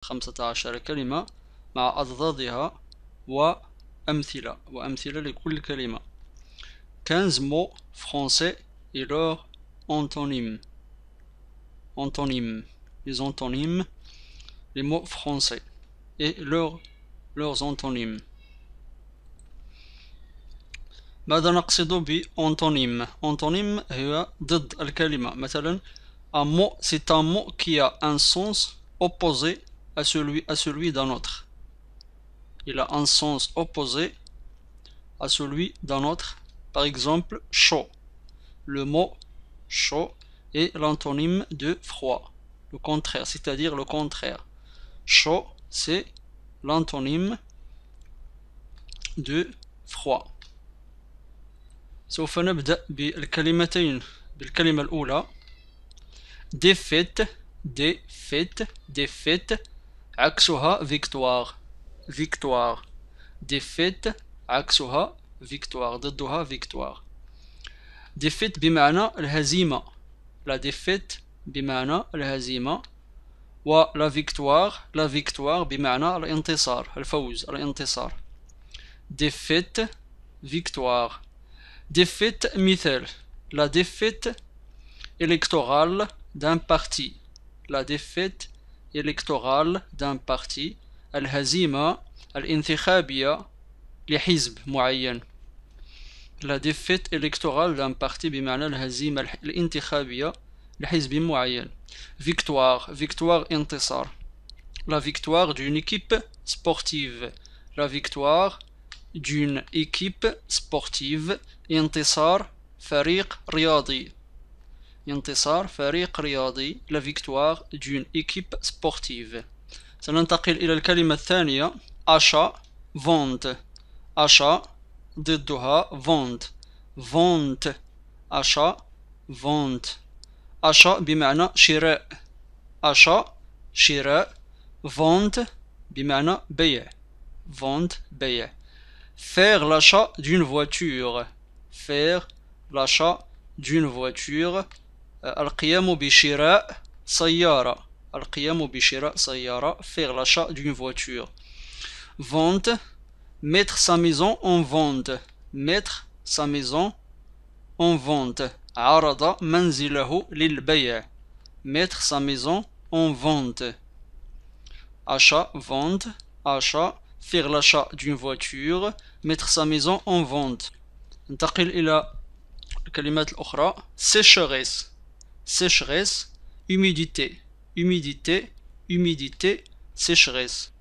15 كلمة مع أضدادها وأمثلة لكل كلمة. 15 mots français et leurs antonymes. Les antonymes, les mots français et leurs antonymes. ماذا نقصد بأنتونيم؟ أنتونيم هي ضد الكلمة. مثلا un mot, c'est un mot qui a un sens opposé à celui d'un autre. Il a un sens opposé à celui d'un autre. Par exemple, chaud. Le mot chaud est l'antonyme de froid. Le contraire, c'est-à-dire le contraire. Chaud, c'est l'antonyme de froid. سوف نبدأ بالكلمتين. بالكلمة الأولى défaite. défaite عكسها victoire. défaite عكسها victoire، ضدها victoire. défaite بمعنى الهزيمة. la défaite بمعنى الهزيمة. و la victoire بمعنى الانتصار، الفوز، الانتصار. défaite victoire. défaite مثال la défaite électorale d'un parti. la défaite électorale d'un parti. الهزيمة الانتخابية لحزب معين. la défaite électorale d'un parti بمعنى الهزيمة الانتخابية لحزب معين. victoire انتصار. la victoire d'une équipe sportive. la victoire d'une équipe sportive. انتصار فريق رياضي. la victoire d'une équipe sportive. سننتقل إلى الكلمة الثانية achat. achat ضدها vente. achat بمعنى شراء. شراء. vente بمعنى بيع. بيع. faire l'achat d'une voiture. القيام بشراء سيارة. faire l'achat d'une voiture. vente mettre sa maison en vente. عرض منزله للبيع. mettre sa maison en vente. achat, vente, achat, faire l'achat d'une voiture, mettre sa maison en vente. ننتقل إلى الكلمات الأخرى sécheresse. humidité. sécheresse.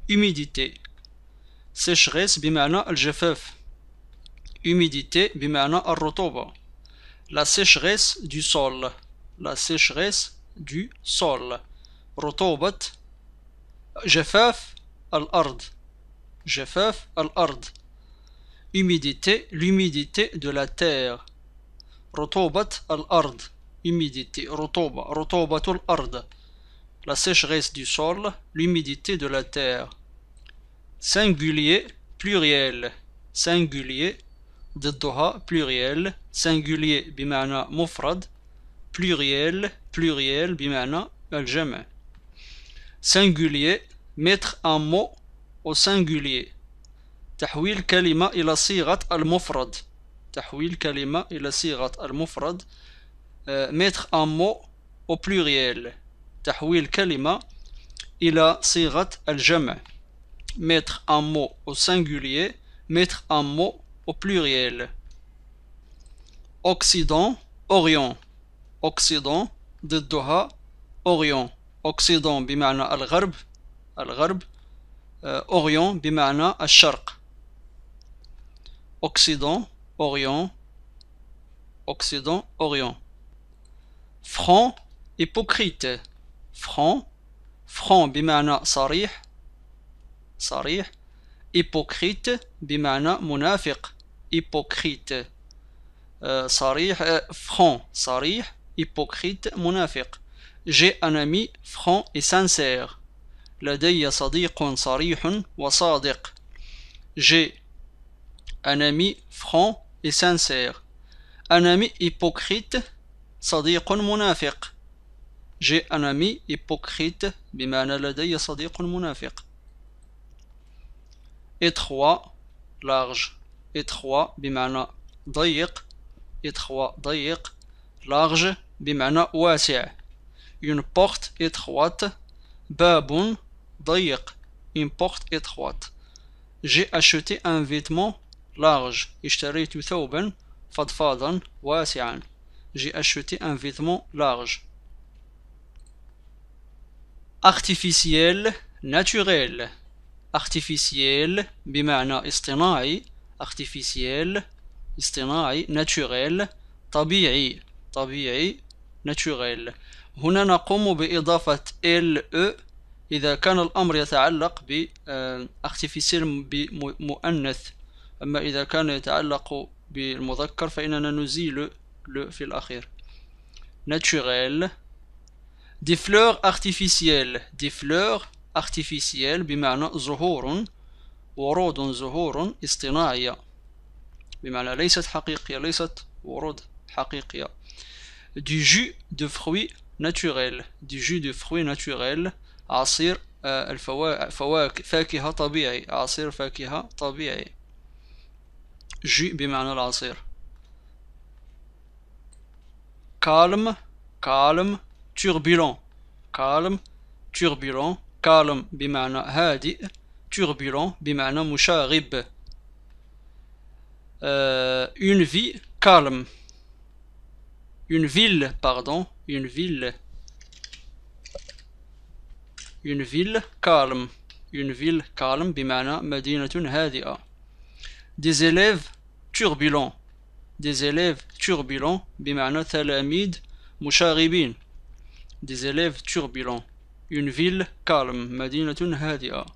humidité. sécheresse بمعنى الجفاف. humidité بمعنى الرطوبة. la sécheresse du sol. رطوبة جفاف الأرض. humidité l'humidité de la terre. رطوبة الأرض. humidité رطوبة الأرض. la sécheresse du sol, l'humidité de la terre. singulier pluriel. ضدها pluriel. singulier بمعنى مفرد. pluriel بمعنى الجمع. singulier mettre un mot au singulier. تحويل كلمة إلى صيغة المفرد. mettre un mot au pluriel. تحويل كلمة إلى صيغة الجمع. mettre un mot au singulier, mettre un mot au pluriel. Occident, Orient. ضدها Orient. Occident بمعنى الغرب. Orient بمعنى الشرق. Occident, Orient. franc, hypocrite. franc بمعنى صريح. hypocrite بمعنى منافق. franc صريح, hypocrite منافق. j'ai un ami franc et sincère. لدي صديق صريح وصادق. j'ai un ami franc et sincère. un ami hypocrite صديق منافق. J'ai un ami hypocrite بمعنى لدي صديق منافق. Étroit, large. Étroit بمعنى ضيق. Étroit, ضيق. Large بمعنى واسع. Une porte étroite. باب ضيق. Une porte étroite. J'ai acheté un vêtement large. اشتريت ثوبا فضفاضا واسعا. J'ai acheté un vêtement large. Artificiel, naturel. Artificiel بمعنى اصطناعي. Artificiel اصطناعي. Naturel طبيعي. طبيعي naturel. هنا نقوم بإضافة LE إذا كان الأمر يتعلق ب artificiel بمؤنث، أما إذا كان يتعلق بالمذكر فإننا نزيل le في الأخير. Naturel. Des fleurs artificielles. Des fleurs artificielles بمعنى زهور. ورود زهور اصطناعية بمعنى ليست حقيقية، ليست ورود حقيقية. Du jus de fruits naturel. Du jus de fruits naturel. عصير فاكهة طبيعي. عصير فاكهة طبيعي. jus بمعنى العصير. calme, calme, turbulent. calme, turbulent. calme بمعنى هادئ. turbulent بمعنى مشاغب. Une vie calme. Une ville, pardon. Une ville. Une ville calme. Une ville calme بمعنى مدينة هادئة. Des élèves turbulents. Des élèves turbulents بمعنى تلاميذ مشاغبين. Des élèves turbulents. Une ville calme مدينة هادئة.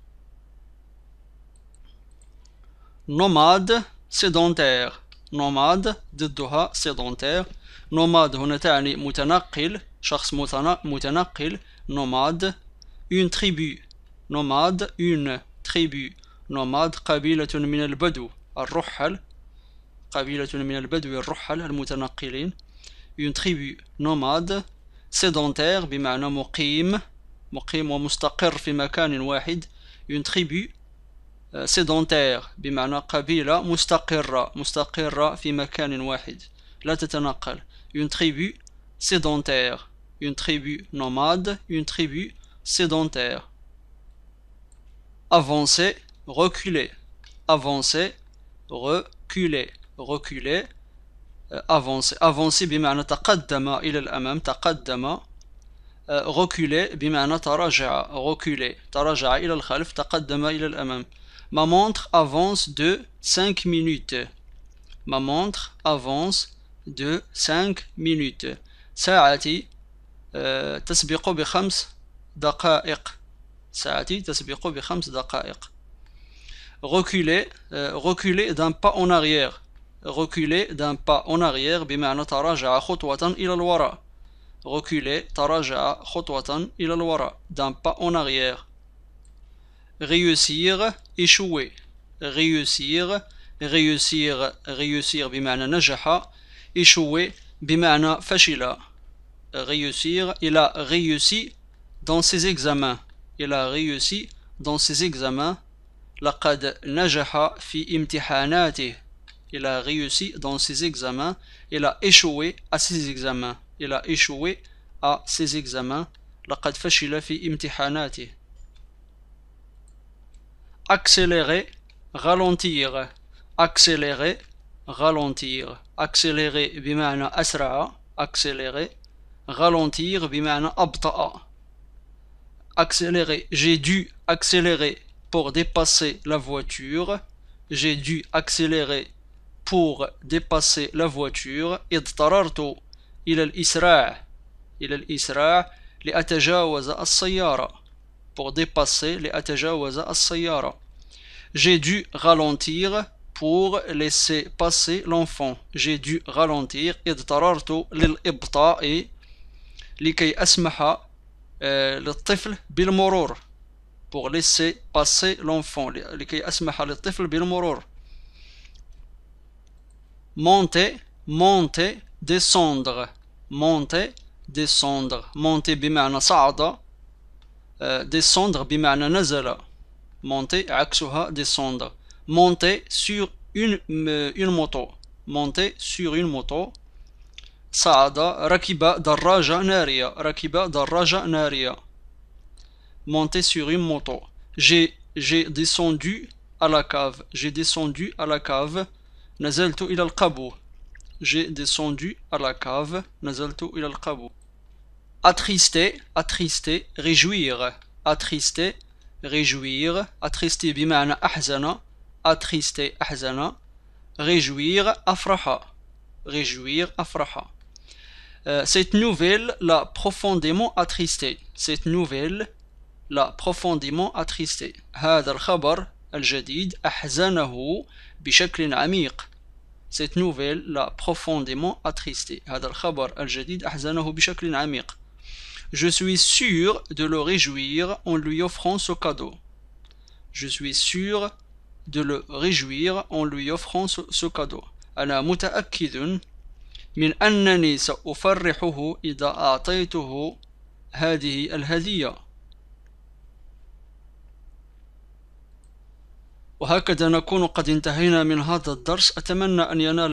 Nomade sédentaire. nomade ضدها sédentaire. nomade هنا تعني متنقل، شخص متنقل. nomade. une tribu. nomade une tribu. nomade قبيلة من البدو الرحل. قبيلة من البدو الرحل المتنقلين. une tribu. nomade. sédentaire بمعنى مقيم. مقيم ومستقر في مكان واحد. une tribu. sédentaire بمعنى قبيلة مستقرة. مستقرة في مكان واحد لا تتنقل. une tribu sédentaire. une tribu nomade. une tribu sédentaire. avancer, reculer. avancer, reculer. reculer. avancer. avancer بمعنى تقدم إلى الأمام. تقدم. reculer بمعنى تراجع. reculer تراجع إلى الخلف. تقدم إلى الأمام. Ma montre avance de 5 minutes. Ma montre avance de 5 minutes. ساعتي تسبق ب5 دقائق. ساعتي تسبق ب5 دقائق. reculer. reculer d'un pas en arrière. reculer d'un pas en arrière بمعنى تراجع خطوة إلى الوراء. reculer تراجع خطوة إلى الوراء. d'un pas en arrière. réussir, échouer. réussir. réussir. réussir بمعنى نجح. échouer بمعنى فشل. réussir. il a réussi dans ses examens. il a réussi dans ses examens. لقد نجح في امتحاناته. il a réussi dans ses examens. il a échoué à ses examens. il a échoué à ses examens. لقد فشل في امتحاناته. accélérer, ralentir. accélérer, ralentir. accélérer بمعنى أسرع. accélérer. ralentir بمعنى أبطأ. accélérer. j'ai dû accélérer pour dépasser la voiture. j'ai dû accélérer pour dépasser la voiture. اضطررت إلى الإسراع. إلى الإسراع لأتجاوز السيارة. pour dépasser لأتجاوز السيارة. j'ai dû ralentir pour laisser passer l'enfant. j'ai dû ralentir. اضطررت للإبطاء لكي أسمح للطفل بالمرور. pour laisser passer l'enfant لكي أسمح للطفل بالمرور. monter, monter, descendre. monter, descendre monter بمعنى صعد descendre بمعنى نزل monter عكسها descendre monter sur une moto monter sur une moto صعد ركب دراجة نارية ركب دراجة نارية monter sur une moto j'ai descendu à la cave j'ai descendu à la cave نزلت إلى القبو j'ai descendu à la cave نزلت إلى القبو attrister attrister réjouir attrister réjouir attrister بمعنى أحزن attrister أحزن réjouir أفرح réjouir أفرح cette nouvelle l'a profondément attristé cette nouvelle l'a profondément attristé هذا الخبر الجديد أحزنه بشكل عميق cette nouvelle l'a profondément attristé هذا الخبر الجديد أحزنه بشكل عميق je suis sûr de le réjouir en lui offrant ce cadeau je suis sûr de le réjouir en lui offrant ce cadeau أنا متأكد من أنني سأفرحه إذا أعطيته هذه الهدية وهكذا نكون قد انتهينا من هذا الدرس أتمنى أن ينال